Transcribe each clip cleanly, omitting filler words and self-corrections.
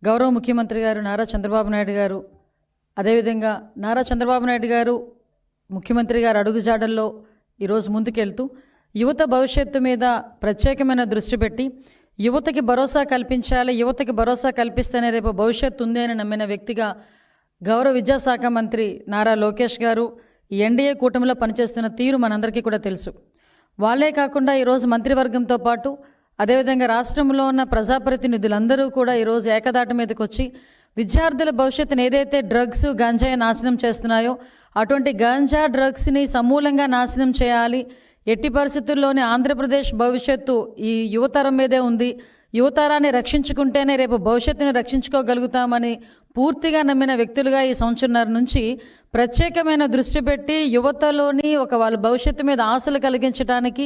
గౌరవ ముఖ్యమంత్రి గారు నారా చంద్రబాబు నాయుడు గారు, అదేవిధంగా నారా చంద్రబాబు నాయుడు గారు ముఖ్యమంత్రి గారు అడుగుజాడల్లో ఈరోజు ముందుకెళ్తూ యువత భవిష్యత్తు మీద ప్రత్యేకమైన దృష్టి పెట్టి యువతకి భరోసా కల్పించాలి, యువతకి భరోసా కల్పిస్తేనే రేపు భవిష్యత్తు ఉంది అని నమ్మిన వ్యక్తిగా గౌరవ విద్యాశాఖ మంత్రి నారా లోకేష్ గారు ఈ ఎన్డీఏ కూటమిలో పనిచేస్తున్న తీరు మనందరికీ కూడా తెలుసు. వాళ్ళే కాకుండా ఈరోజు మంత్రివర్గంతో పాటు అదేవిధంగా రాష్ట్రంలో ఉన్న ప్రజాప్రతినిధులందరూ కూడా ఈరోజు ఏకదాటి మీదకి వచ్చి విద్యార్థుల భవిష్యత్తును ఏదైతే డ్రగ్స్ గంజాయి నాశనం చేస్తున్నాయో అటువంటి గంజా డ్రగ్స్ని సమూలంగా నాశనం చేయాలి, ఎట్టి పరిస్థితుల్లోనే ఆంధ్రప్రదేశ్ భవిష్యత్తు ఈ యువతరం మీదే ఉంది, యువతరాన్ని రక్షించుకుంటేనే రేపు భవిష్యత్తుని రక్షించుకోగలుగుతామని పూర్తిగా నమ్మిన వ్యక్తులుగా ఈ సంవత్సరంన్నర నుంచి ప్రత్యేకమైన దృష్టి పెట్టి యువతలోని వాళ్ళ భవిష్యత్తు మీద ఆశలు కలిగించడానికి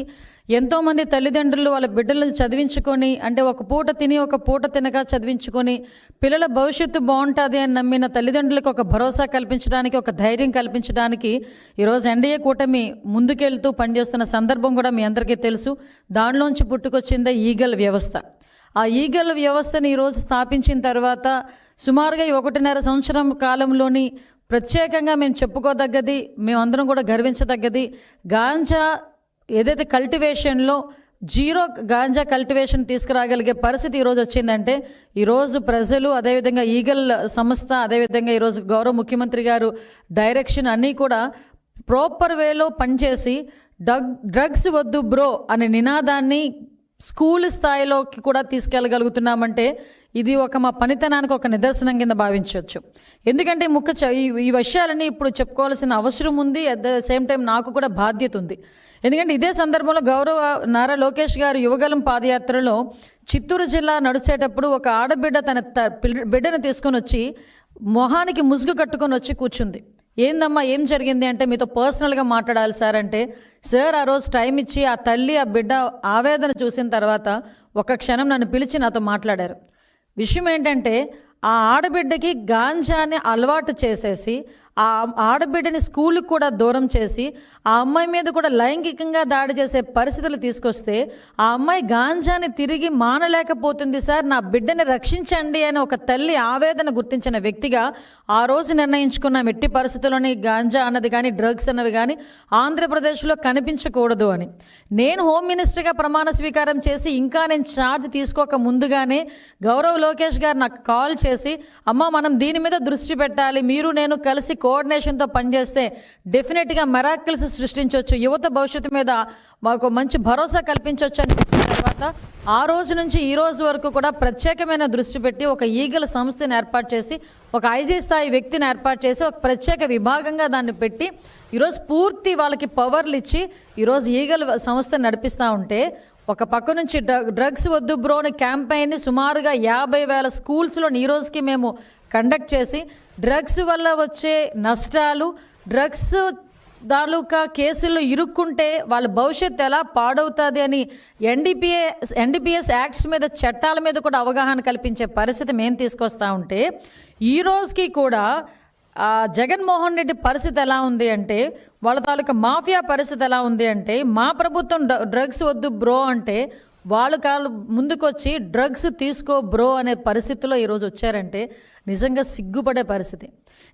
ఎంతోమంది తల్లిదండ్రులు వాళ్ళ బిడ్డలను చదివించుకొని, అంటే ఒక పూట తిని ఒక పూట తినక చదివించుకొని పిల్లల భవిష్యత్తు బాగుంటుంది అని నమ్మిన తల్లిదండ్రులకు ఒక భరోసా కల్పించడానికి, ఒక ధైర్యం కల్పించడానికి ఈరోజు ఎన్డీఏ కూటమి ముందుకెళ్తూ పనిచేస్తున్న సందర్భం కూడా మీ అందరికీ తెలుసు. దానిలోంచి పుట్టుకొచ్చిందే ఈగల్ వ్యవస్థ. ఆ ఈగల్ వ్యవస్థని ఈరోజు స్థాపించిన తర్వాత సుమారుగా 1.5 సంవత్సరం కాలంలోని ప్రత్యేకంగా మేము చెప్పుకోదగ్గది, మేమందరం కూడా గర్వించదగ్గది, గాంజా ఏదైతే కల్టివేషన్లో జీరో గాంజా కల్టివేషన్ తీసుకురాగలిగే పరిస్థితి ఈరోజు వచ్చిందంటే ఈరోజు ప్రజలు, అదేవిధంగా ఈగల్ సంస్థ, అదేవిధంగా ఈరోజు గౌరవ ముఖ్యమంత్రి గారు డైరెక్షన్ అన్నీ కూడా ప్రాపర్ వేలో పనిచేసి డ్రగ్స్ వద్దు బ్రో అనే నినాదాన్ని స్కూల్ స్థాయిలోకి కూడా తీసుకెళ్ళగలుగుతున్నామంటే ఇది మా పనితనానికి ఒక నిదర్శనం కింద భావించవచ్చు. ఎందుకంటే ఈ విషయాలని ఇప్పుడు చెప్పుకోవాల్సిన అవసరం ఉంది, అట్ ద సేమ్ టైం నాకు కూడా బాధ్యత ఉంది. ఎందుకంటే ఇదే సందర్భంలో గౌరవ నారా లోకేష్ గారు యువగలం పాదయాత్రలో చిత్తూరు జిల్లా నడిచేటప్పుడు ఒక ఆడబిడ్డ తన బిడ్డను తీసుకొని వచ్చి మొహానికి ముసుగు కట్టుకొని వచ్చి కూర్చుంది. ఏందమ్మా ఏం జరిగింది అంటే, మీతో పర్సనల్గా మాట్లాడాలి సార్ అంటే, సార్ ఆ రోజు టైం ఇచ్చి ఆ తల్లి ఆ బిడ్డ ఆవేదన చూసిన తర్వాత ఒక క్షణం నన్ను పిలిచి నాతో మాట్లాడారు. విషయం ఏంటంటే, ఆ ఆడబిడ్డకి గాంజాని అలవాటు చేసేసి ఆ ఆడబిడ్డని స్కూల్కి కూడా దూరం చేసి ఆ అమ్మాయి మీద కూడా లైంగికంగా దాడి చేసే పరిస్థితులు తీసుకొస్తే ఆ అమ్మాయి గాంజాని తిరిగి మానలేకపోతుంది సార్, నా బిడ్డని రక్షించండి అని ఒక తల్లి ఆవేదన గుర్తించిన వ్యక్తిగా ఆ రోజు నిర్ణయించుకున్నాం ఎట్టి పరిస్థితుల్లోని గాంజా అన్నది కానీ డ్రగ్స్ అన్నవి కానీ ఆంధ్రప్రదేశ్లో కనిపించకూడదు అని. నేను హోమ్ మినిస్టర్గా ప్రమాణ స్వీకారం చేసి ఇంకా నేను ఛార్జ్ తీసుకోక ముందుగానే గౌరవ్ లోకేష్ గారు నాకు కాల్ చేసి, అమ్మ మనం దీని మీద దృష్టి పెట్టాలి, మీరు నేను కలిసి కోఆర్డినేషన్తో పనిచేస్తే డెఫినెట్గా మెరాకిల్స్ సృష్టించవచ్చు, యువత భవిష్యత్తు మీద మాకు మంచి భరోసా కల్పించవచ్చు అని చెప్పిన తర్వాత ఆ రోజు నుంచి ఈ రోజు వరకు కూడా ప్రత్యేకమైన దృష్టి పెట్టి ఒక ఈగల సంస్థని ఏర్పాటు చేసి, ఒక ఐజీ స్థాయి వ్యక్తిని ఏర్పాటు చేసి ఒక ప్రత్యేక విభాగంగా దాన్ని పెట్టి ఈరోజు పూర్తి వాళ్ళకి పవర్లు ఇచ్చి ఈరోజు ఈగల సంస్థ నడిపిస్తూ ఉంటే, ఒక పక్క నుంచి డ్రగ్స్ వద్దు బ్రో అనే క్యాంపెయిన్ని సుమారుగా 50,000 స్కూల్స్లో ఈ రోజుకి మేము కండక్ట్ చేసి డ్రగ్స్ వల్ల వచ్చే నష్టాలు, డ్రగ్స్ తాలూకా కేసుల్లో ఇరుక్కుంటే వాళ్ళ భవిష్యత్తు ఎలా పాడవుతుంది అని ఎన్డీపీఎస్ యాక్ట్స్ మీద, చట్టాల మీద కూడా అవగాహన కల్పించే పరిస్థితి మేము తీసుకొస్తూ ఉంటే, ఈ రోజుకి కూడా జగన్మోహన్ రెడ్డి పరిస్థితి ఎలా ఉంది అంటే, వాళ్ళ తాలూకా మాఫియా పరిస్థితి ఎలా ఉంది అంటే, మా ప్రభుత్వం డ్రగ్స్ వద్దు బ్రో అంటే వాళ్ళు ముందుకొచ్చి డ్రగ్స్ తీసుకో బ్రో అనే పరిస్థితిలో ఈరోజు వచ్చారంటే నిజంగా సిగ్గుపడే పరిస్థితి.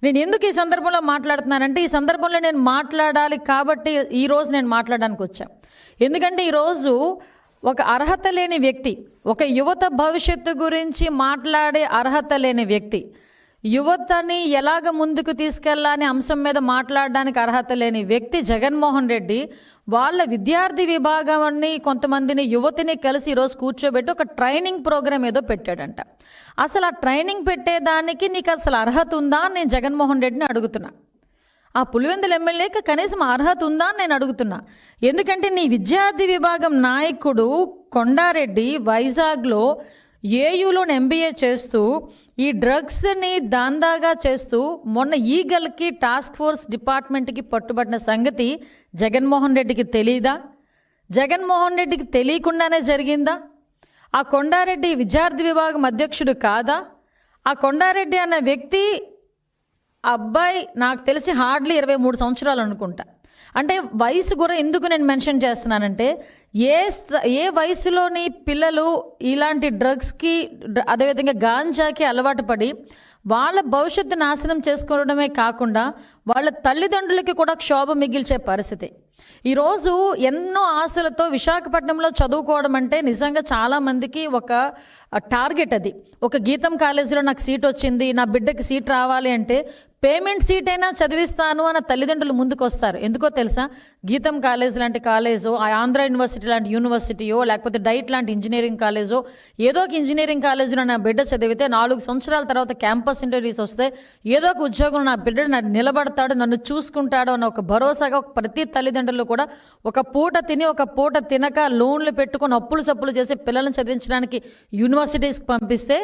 నేను ఎందుకు ఈ సందర్భంలో మాట్లాడుతున్నానంటే, ఈ సందర్భంలో నేను మాట్లాడాలి కాబట్టి ఈరోజు నేను మాట్లాడడానికి వచ్చా. ఎందుకంటే ఈరోజు ఒక అర్హత లేని వ్యక్తి, ఒక యువత భవిష్యత్తు గురించి మాట్లాడే అర్హత లేని వ్యక్తి, యువతని ఎలాగ ముందుకు తీసుకెళ్లాలనే అంశం మీద మాట్లాడడానికి అర్హత లేని వ్యక్తి జగన్మోహన్ రెడ్డి వాళ్ళ విద్యార్థి విభాగాన్ని కొంతమందిని యువతిని కలిసి ఈరోజు కూర్చోబెట్టి ఒక ట్రైనింగ్ ప్రోగ్రామ్ ఏదో పెట్టాడంట. అసలు ఆ ట్రైనింగ్ పెట్టేదానికి నీకు అసలు అర్హత ఉందా అని నేను జగన్మోహన్ రెడ్డిని అడుగుతున్నా. ఆ పులివెందుల ఎమ్మెల్యేకి కనీసం అర్హత ఉందా అని నేను అడుగుతున్నా. ఎందుకంటే నీ విద్యార్థి విభాగం నాయకుడు కొండారెడ్డి వైజాగ్లో ఏయూలోని ఎంబీఏ చేస్తూ ఈ డ్రగ్స్ని దాందాగా చేస్తూ మొన్న ఈగల్కి టాస్క్ ఫోర్స్ డిపార్ట్మెంట్కి పట్టుబడిన సంగతి జగన్మోహన్ రెడ్డికి తెలీదా? జగన్మోహన్ రెడ్డికి తెలియకుండానే జరిగిందా? ఆ కొండారెడ్డి విద్యార్థి విభాగం అధ్యక్షుడు కాదా? ఆ కొండారెడ్డి అన్న వ్యక్తి అబ్బాయి నాకు తెలిసి హార్డ్లీ 23 సంవత్సరాలు అనుకుంటా. అంటే వయసు కూడా ఎందుకు నేను మెన్షన్ చేస్తున్నానంటే ఏ వయసులోని పిల్లలు ఇలాంటి డ్రగ్స్కి అదేవిధంగా గాంజాకి అలవాటు పడి వాళ్ళ భవిష్యత్తు నాశనం చేసుకోవడమే కాకుండా వాళ్ళ తల్లిదండ్రులకి కూడా క్షోభ మిగిల్చే పరిస్థితి. ఈరోజు ఎన్నో ఆశలతో విశాఖపట్నంలో చదువుకోవడం అంటే నిజంగా చాలామందికి ఒక టార్గెట్. అది ఒక గీతం కాలేజీలో నాకు సీట్ వచ్చింది, నా బిడ్డకి సీట్ రావాలి అంటే పేమెంట్ సీట్ అయినా చదివిస్తాను అన్న తల్లిదండ్రులు ముందుకు వస్తారు. ఎందుకో తెలుసా? గీతం కాలేజ్ లాంటి కాలేజో, ఆంధ్ర యూనివర్సిటీ లాంటి యూనివర్సిటీయో, లేకపోతే డైట్ లాంటి ఇంజనీరింగ్ కాలేజో, ఏదో ఒక ఇంజనీరింగ్ కాలేజీలో నా బిడ్డ చదివితే 4 సంవత్సరాల తర్వాత క్యాంపస్ ఇంటర్వ్యూస్ వస్తే ఏదో ఒక ఉద్యోగం నా బిడ్డ నిలబడతాడు, నన్ను చూసుకుంటాడు అన్న ఒక భరోసాగా ప్రతి తల్లిదండ్రులు కూడా ఒక పూట తిని ఒక పూట తినక లోన్లు పెట్టుకొని అప్పులు సప్పులు చేసి పిల్లల్ని చదివించడానికి యూనివర్సిటీస్కి పంపిస్తే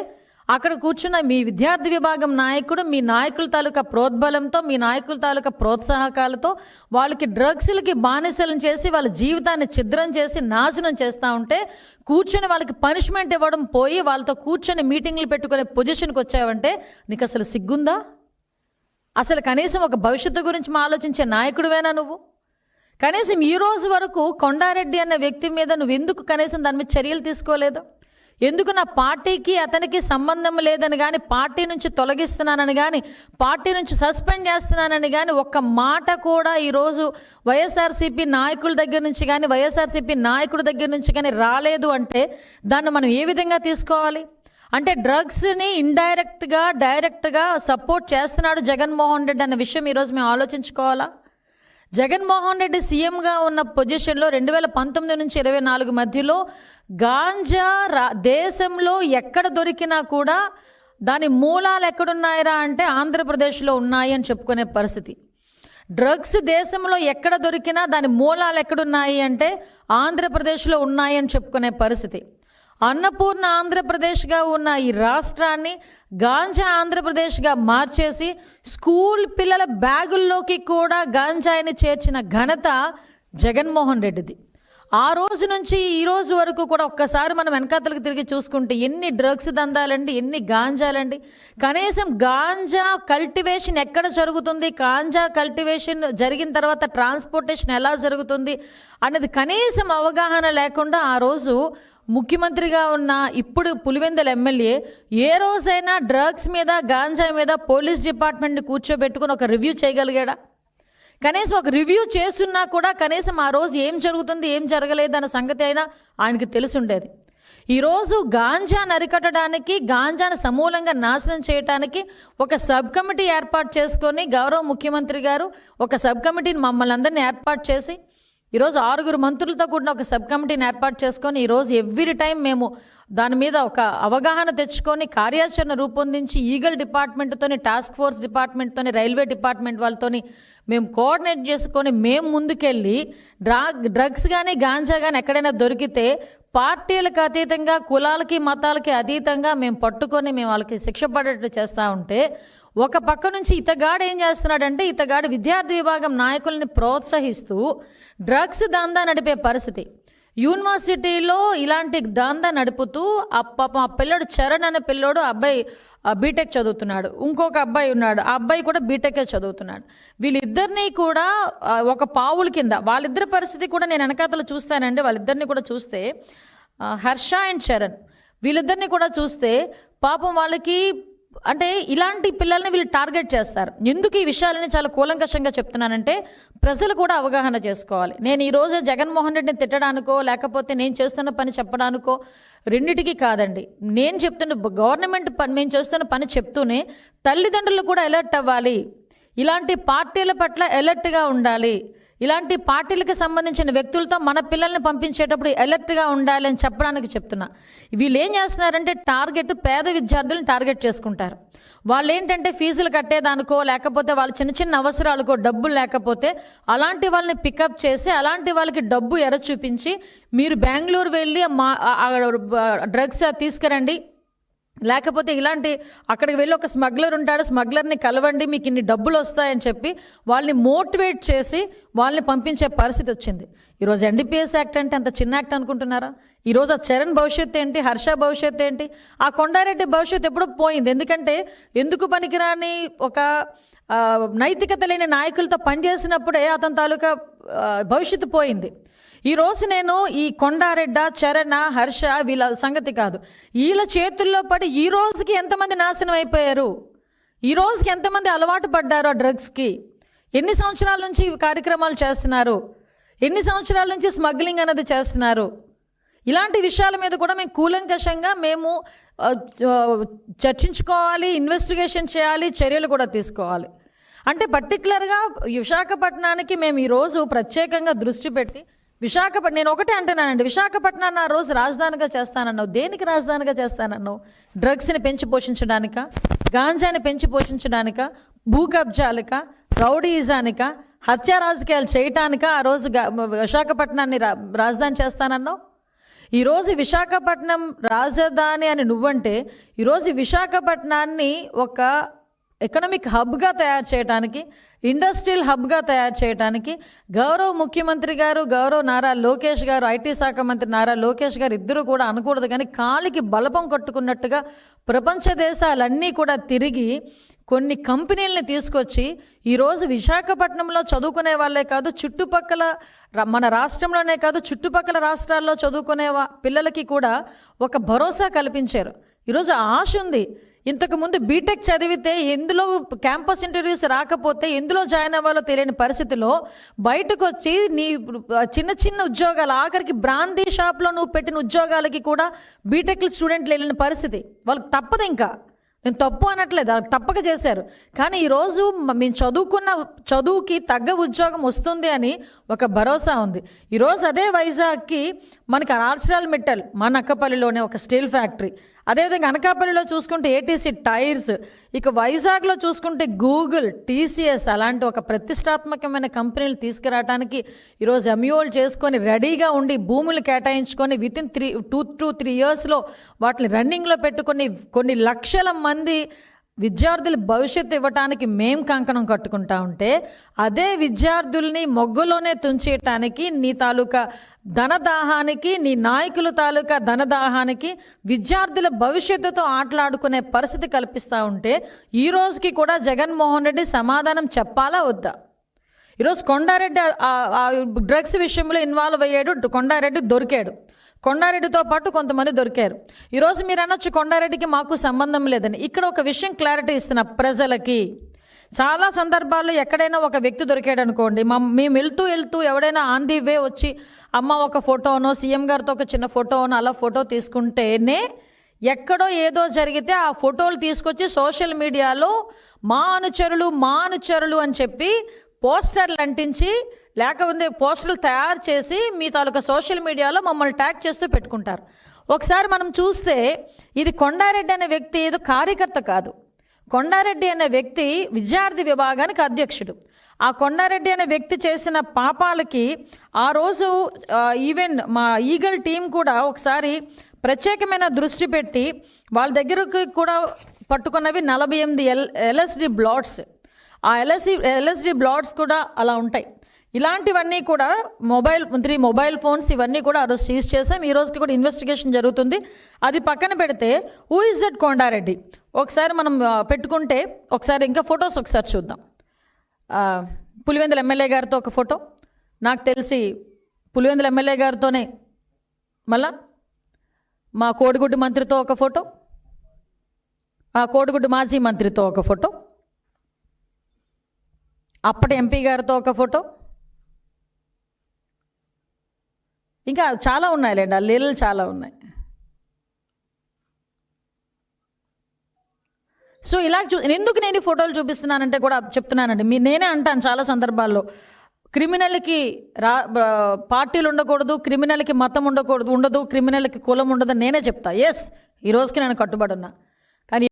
అక్కడ కూర్చున్న మీ విద్యార్థి విభాగం నాయకుడు మీ నాయకుల తాలూకా ప్రోద్బలంతో, మీ నాయకుల తాలూకా ప్రోత్సాహకాలతో వాళ్ళకి డ్రగ్స్లకి బానిసలను చేసి వాళ్ళ జీవితాన్ని ఛిద్రం చేసి నాశనం చేస్తూ ఉంటే కూర్చొని వాళ్ళకి పనిష్మెంట్ ఇవ్వడం పోయి వాళ్ళతో కూర్చొని మీటింగ్లు పెట్టుకునే పొజిషన్కి వచ్చావంటే నీకు అసలు సిగ్గుందా? అసలు కనీసం ఒక భవిష్యత్తు గురించి ఆలోచించే నాయకుడివేనా నువ్వు? కనీసం ఈ రోజు వరకు కొండారెడ్డి అన్న వ్యక్తి మీద నువ్వు ఎందుకు కనీసం దాని మీద చర్యలు తీసుకోలేదు? ఎందుకు నా పార్టీకి అతనికి సంబంధం లేదని కానీ, పార్టీ నుంచి తొలగిస్తున్నానని కానీ, పార్టీ నుంచి సస్పెండ్ చేస్తున్నానని కానీ ఒక్క మాట కూడా ఈరోజు వైఎస్ఆర్సీపీ నాయకుల దగ్గర నుంచి కానీ, వైఎస్ఆర్సీపీ నాయకుడి దగ్గర నుంచి కానీ రాలేదు అంటే దాన్ని మనం ఏ విధంగా తీసుకోవాలి? అంటే డ్రగ్స్ని ఇండైరెక్ట్గా డైరెక్ట్గా సపోర్ట్ చేస్తున్నాడు జగన్మోహన్ రెడ్డి అన్న విషయం ఈరోజు మేము ఆలోచించుకోవాలా? జగన్మోహన్ రెడ్డి సీఎంగా ఉన్న పొజిషన్లో 2019 నుంచి 24 మధ్యలో గాంజా దేశంలో ఎక్కడ దొరికినా కూడా దాని మూలాలు ఎక్కడున్నాయిరా అంటే ఆంధ్రప్రదేశ్లో ఉన్నాయి అని చెప్పుకునే పరిస్థితి. డ్రగ్స్ దేశంలో ఎక్కడ దొరికినా దాని మూలాలు ఎక్కడున్నాయి అంటే ఆంధ్రప్రదేశ్లో ఉన్నాయి అని చెప్పుకునే పరిస్థితి. అన్నపూర్ణ ఆంధ్రప్రదేశ్గా ఉన్న ఈ రాష్ట్రాన్ని గాంజా ఆంధ్రప్రదేశ్గా మార్చేసి స్కూల్ పిల్లల బ్యాగుల్లోకి కూడా గాంజాయిని చేర్చిన ఘనత జగన్మోహన్ రెడ్డిది. ఆ రోజు నుంచి ఈ రోజు వరకు కూడా ఒక్కసారి మనం వెనకాతలకు తిరిగి చూసుకుంటే ఎన్ని డ్రగ్స్ దందాలండి, ఎన్ని గాంజాలండి. కనీసం గాంజా కల్టివేషన్ ఎక్కడ జరుగుతుంది, గాంజా కల్టివేషన్ జరిగిన తర్వాత ట్రాన్స్పోర్టేషన్ ఎలా జరుగుతుంది అనేది కనీసం అవగాహన లేకుండా ఆ రోజు ముఖ్యమంత్రిగా ఉన్న ఇప్పుడు పులివెందుల ఎమ్మెల్యే ఏ రోజైనా డ్రగ్స్ మీద గాంజా మీద పోలీస్ డిపార్ట్మెంట్ని కూర్చోబెట్టుకుని ఒక రివ్యూ చేయగలిగాడా? కనీసం ఒక రివ్యూ చేస్తున్నా కూడా కనీసం ఆ రోజు ఏం జరుగుతుంది ఏం జరగలేదు అన్న సంగతి అయినా ఆయనకి తెలిసి ఉండేది. ఈరోజు గాంజాను అరికట్టడానికి, గాంజాను సమూలంగా నాశనం చేయడానికి ఒక సబ్ కమిటీ ఏర్పాటు చేసుకొని గౌరవ ముఖ్యమంత్రి గారు ఒక సబ్ కమిటీని మమ్మల్ని అందరినీ ఏర్పాటు చేసి ఈరోజు 6 మంత్రులతో కూడిన ఒక సబ్ కమిటీని ఏర్పాటు చేసుకొని ఈరోజు ఎవ్రీ టైం మేము దాని మీద ఒక అవగాహన తెచ్చుకొని కార్యాచరణ రూపొందించి ఈగల్ డిపార్ట్మెంట్తోని, టాస్క్ ఫోర్స్ డిపార్ట్మెంట్తోని, రైల్వే డిపార్ట్మెంట్ వాళ్ళతోని మేము కోఆర్డినేట్ చేసుకొని మేము ముందుకెళ్ళి డ్రగ్స్ కానీ గాంజా కానీ ఎక్కడైనా దొరికితే పార్టీలకు అతీతంగా, కులాలకి మతాలకి అతీతంగా మేము పట్టుకొని మేము వాళ్ళకి శిక్ష పడేట్టు చేస్తూ ఉంటే ఒక పక్క నుంచి ఇతగాడు ఏం చేస్తున్నాడంటే ఇతగాడు విద్యార్థి విభాగం నాయకుల్ని ప్రోత్సహిస్తూ డ్రగ్స్ దందా నడిపే పరిస్థితి. యూనివర్సిటీలో ఇలాంటి దందా నడుపుతూ ఆ పిల్లడు చరణ్ అనే పిల్లోడు అబ్బాయి బీటెక్ చదువుతున్నాడు, ఇంకొక అబ్బాయి ఉన్నాడు, ఆ అబ్బాయి కూడా బీటెకే చదువుతున్నాడు. వీళ్ళిద్దరినీ కూడా ఒక పావుల కింద, వాళ్ళిద్దరి పరిస్థితి కూడా నేను వెనకాతలు చూస్తానండి. వాళ్ళిద్దరిని కూడా చూస్తే హర్ష అండ్ చరణ్ వీళ్ళిద్దరిని కూడా చూస్తే పాపం వాళ్ళకి అంటే ఇలాంటి పిల్లల్ని వీళ్ళు టార్గెట్ చేస్తారు. ఎందుకు ఈ విషయాలని చాలా కూలంకషంగా చెప్తున్నానంటే ప్రజలు కూడా అవగాహన చేసుకోవాలి. నేను ఈరోజు జగన్మోహన్ రెడ్డిని తిట్టడానికో లేకపోతే నేను చేస్తున్న పని చెప్పడానికో రెండిటికి కాదండి. నేను చెప్తున్న గవర్నమెంట్ పని, మేము చేస్తున్న పని చెప్తూనే తల్లిదండ్రులు కూడా అలర్ట్ అవ్వాలి. ఇలాంటి పార్టీల పట్ల అలర్ట్గా ఉండాలి. ఇలాంటి పార్టీలకు సంబంధించిన వ్యక్తులతో మన పిల్లల్ని పంపించేటప్పుడు అలర్ట్గా ఉండాలి అని చెప్పడానికి చెప్తున్నా. వీళ్ళు ఏం చేస్తున్నారంటే పేద విద్యార్థులను టార్గెట్ చేసుకుంటారు. వాళ్ళు ఏంటంటే ఫీజులు కట్టేదానికో లేకపోతే వాళ్ళ చిన్న చిన్న అవసరాలకో డబ్బులు లేకపోతే అలాంటి వాళ్ళని పికప్ చేసి అలాంటి వాళ్ళకి డబ్బు ఎర చూపించి మీరు బెంగళూరు వెళ్ళి డ్రగ్స్ తీసుకురండి, లేకపోతే ఇలాంటి అక్కడికి వెళ్ళి ఒక స్మగ్లర్ ఉంటాడు, స్మగ్లర్ని కలవండి మీకు ఇన్ని డబ్బులు వస్తాయని చెప్పి వాళ్ళని మోటివేట్ చేసి వాళ్ళని పంపించే పరిస్థితి వచ్చింది. ఈరోజు ఎన్డీపీఎస్ యాక్ట్ అంటే అంత చిన్న యాక్ట్ అనుకుంటున్నారా? ఈరోజు ఆ చరణ్ భవిష్యత్తు ఏంటి, హర్ష భవిష్యత్తు ఏంటి, ఆ కొండారెడ్డి భవిష్యత్తు ఎప్పుడో పోయింది. ఎందుకంటే ఎందుకు పనికిరాని ఒక నైతికత లేని నాయకులతో పనిచేసినప్పుడే అతని తాలూకా భవిష్యత్తు పోయింది. ఈరోజు నేను ఈ కొండారెడ్డ, చరణ, హర్ష వీళ్ళ సంగతి కాదు, వీళ్ళ చేతుల్లో పడి ఈ రోజుకి ఎంతమంది నాశనం అయిపోయారు, ఈ రోజుకి ఎంతమంది అలవాటు పడ్డారు ఆ డ్రగ్స్కి, ఎన్ని సంవత్సరాల నుంచి ఈ కార్యక్రమాలు చేస్తున్నారు, ఎన్ని సంవత్సరాల నుంచి స్మగ్లింగ్ అనేది చేస్తున్నారు. ఇలాంటి విషయాల మీద కూడా మేము కూలంకషంగా మేము చర్చించుకోవాలి, ఇన్వెస్టిగేషన్ చేయాలి, చర్యలు కూడా తీసుకోవాలి. అంటే పర్టికులర్గా విశాఖపట్నానికి మేము ఈరోజు ప్రత్యేకంగా దృష్టి పెట్టి నేను ఒకటే అంటున్నానండి, విశాఖపట్నాన్ని ఆ రోజు రాజధానిగా చేస్తానన్నావు. దేనికి రాజధానిగా చేస్తానన్నావు? డ్రగ్స్ని పెంచి పోషించడానికా, గాంజాని పెంచి పోషించడానికా, భూ కబ్జాలకా, రౌడీయిజానికా, హత్యా రాజకీయాలు చేయటానికా ఆ రోజు విశాఖపట్నాన్ని రాజధాని చేస్తానన్నావు? ఈరోజు విశాఖపట్నం రాజధాని అని నువ్వంటే ఈరోజు విశాఖపట్నాన్ని ఒక ఎకనామిక్ హబ్గా తయారు చేయడానికి, ఇండస్ట్రియల్ హబ్గా తయారు చేయడానికి గౌరవ ముఖ్యమంత్రి గారు, గౌరవ నారా లోకేష్ గారు, ఐటీ శాఖ మంత్రి నారా లోకేష్ గారు ఇద్దరు కూడా అనకూడదు కానీ కాలికి బలపం కట్టుకున్నట్టుగా ప్రపంచ దేశాలన్నీ కూడా తిరిగి కొన్ని కంపెనీలని తీసుకొచ్చి ఈరోజు విశాఖపట్నంలో చదువుకునే వాళ్ళే కాదు, చుట్టుపక్కల మన రాష్ట్రంలోనే కాదు చుట్టుపక్కల రాష్ట్రాల్లో చదువుకునే పిల్లలకి కూడా ఒక భరోసా కల్పించారు. ఈరోజు ఆశ ఉంది. ఇంతకుముందు బీటెక్ చదివితే ఎందులో క్యాంపస్ ఇంటర్వ్యూస్ రాకపోతే ఎందులో జాయిన్ అవ్వాలో తెలియని పరిస్థితిలో బయటకు వచ్చి నీ చిన్న చిన్న ఉద్యోగాలు, ఆఖరికి బ్రాందీ షాప్లో నువ్వు పెట్టిన ఉద్యోగాలకి కూడా బీటెక్ స్టూడెంట్లు వెళ్ళిన పరిస్థితి. వాళ్ళకి తప్పదు. ఇంకా నేను తప్పు అనట్లేదు, అది తప్పక చేశారు. కానీ ఈరోజు మేము చదువుకున్న చదువుకి తగ్గ ఉద్యోగం వస్తుంది అని ఒక భరోసా ఉంది. ఈరోజు అదే వైజాగ్కి మనకి ఆర్చరల్ మెటల్ మన అక్కపల్లిలోనే ఒక స్టీల్ ఫ్యాక్టరీ, అదేవిధంగా అనకాపల్లిలో చూసుకుంటే ఏటీసీ టైర్స్, ఇక వైజాగ్లో చూసుకుంటే గూగుల్, టీసీఎస్ అలాంటి ఒక ప్రతిష్టాత్మకమైన కంపెనీలు తీసుకురావడానికి ఈరోజు ఎంయూఓలు చేసుకొని రెడీగా ఉండి భూములు కేటాయించుకొని వితిన్ 2 to 3 yearsలో వాటిని రన్నింగ్లో పెట్టుకొని కొన్ని లక్షల మంది విద్యార్థుల భవిష్యత్తు ఇవ్వటానికి మేం కంకణం కట్టుకుంటా ఉంటే అదే విద్యార్థుల్ని మొగ్గులోనే తుంచేయటానికి నీ తాలూకా ధనదాహానికి, నీ నాయకుల తాలూకా ధనదాహానికి విద్యార్థుల భవిష్యత్తుతో ఆటలాడుకునే పరిస్థితి కల్పిస్తూ ఉంటే ఈ రోజుకి కూడా జగన్మోహన్ రెడ్డి సమాధానం చెప్పాలా వద్దా? ఈరోజు కొండారెడ్డి డ్రగ్స్ విషయంలో ఇన్వాల్వ్ అయ్యాడు, కొండారెడ్డి దొరికాడు, కొండారెడ్డితో పాటు కొంతమంది దొరికారు. ఈరోజు మీరు అనొచ్చు కొండారెడ్డికి మాకు సంబంధం లేదని. ఇక్కడ ఒక విషయం క్లారిటీ ఇస్తున్నా ప్రజలకి. చాలా సందర్భాల్లో ఎక్కడైనా ఒక వ్యక్తి దొరికాడు అనుకోండి, మేము వెళ్తూ ఎవడైనా ఆన్ ది వే వచ్చి అమ్మ ఒక ఫోటోనో, సీఎం గారితో ఒక చిన్న ఫోటోనో అలా ఫోటో తీసుకుంటేనే ఎక్కడో ఏదో జరిగితే ఆ ఫోటోలు తీసుకొచ్చి సోషల్ మీడియాలో మా అనుచరులు అని చెప్పి పోస్టర్లు అంటించి లేకపోతే పోస్టర్లు తయారు చేసి మీ తాలూకా సోషల్ మీడియాలో మమ్మల్ని ట్యాగ్ చేస్తూ పెట్టుకుంటారు. ఒకసారి మనం చూస్తే ఇది కొండారెడ్డి అనే వ్యక్తి ఏదో కార్యకర్త కాదు. కొండారెడ్డి అనే వ్యక్తి విద్యార్థి విభాగానికి అధ్యక్షుడు. ఆ కొండారెడ్డి అనే వ్యక్తి చేసిన పాపాలకి ఆ రోజు ఈవెన్ మా ఈగల్ టీం కూడా ఒకసారి ప్రత్యేకమైన దృష్టి పెట్టి వాళ్ళ దగ్గరకు కూడా పట్టుకున్నవి 48 LSD బ్లాట్స్. ఆ LSD బ్లాట్స్ కూడా అలా ఉంటాయి. ఇలాంటివన్నీ కూడా మొబైల్ ఫోన్స్ ఇవన్నీ కూడా ఆ రోజు సీజ్ చేసాం. ఈ రోజుకి కూడా ఇన్వెస్టిగేషన్ జరుగుతుంది. అది పక్కన పెడితే హూ ఇస్ దట్ కొండారెడ్డి ఒకసారి మనం పెట్టుకుంటే ఒకసారి ఇంకా ఫొటోస్ ఒకసారి చూద్దాం. పులివెందుల ఎమ్మెల్యే గారితో ఒక ఫోటో, నాకు తెలిసి పులివెందుల ఎమ్మెల్యే గారితోనే మళ్ళా మా కోడిగుడ్డు మంత్రితో ఒక ఫోటో, ఆ కోడిగుడ్డు మాజీ మంత్రితో ఒక ఫోటో, అప్పటి ఎంపీ గారితో ఒక ఫోటో, ఇంకా చాలా ఉన్నాయిలేండి, ఆ లీలలు చాలా ఉన్నాయి. సో ఇలా ఎందుకు నేను ఈ ఫోటోలు చూపిస్తున్నానంటే కూడా చెప్తున్నానండి. నేనే అంటాను చాలా సందర్భాల్లో క్రిమినల్కి పార్టీలు ఉండకూడదు, క్రిమినల్కి మతం ఉండదు, క్రిమినల్కి కులం ఉండదు నేనే చెప్తా. ఎస్, ఈ రోజుకి నేను కట్టుబడి ఉన్నా.